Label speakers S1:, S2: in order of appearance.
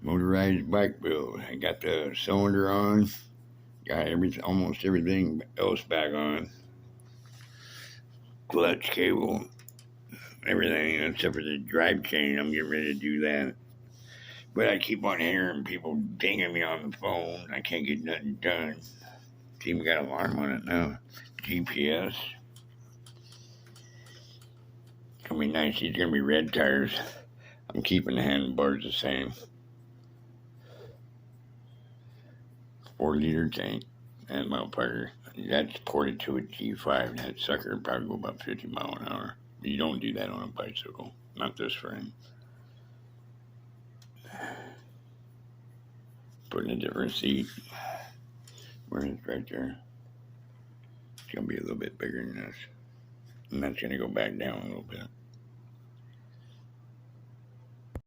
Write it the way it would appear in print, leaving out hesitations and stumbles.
S1: Motorized bike build. I got the cylinder on. Got almost everything else back on. Clutch cable, everything except for the drive chain. I'm getting ready to do that. But I keep on hearing people dinging me on the phone. I can't get nothing done. It's even got an alarm on it now. GPS. It's gonna be nice. These are gonna be red tires. I'm keeping the handlebars the same. 4-liter tank and modifier. That's ported to a G5. That sucker would probably go about 50 miles an hour. You don't do that on a bicycle. Not this frame. Putting a different seat. Where is it? Right there. It's going to be a little bit bigger than this. And that's going to go back down a little bit.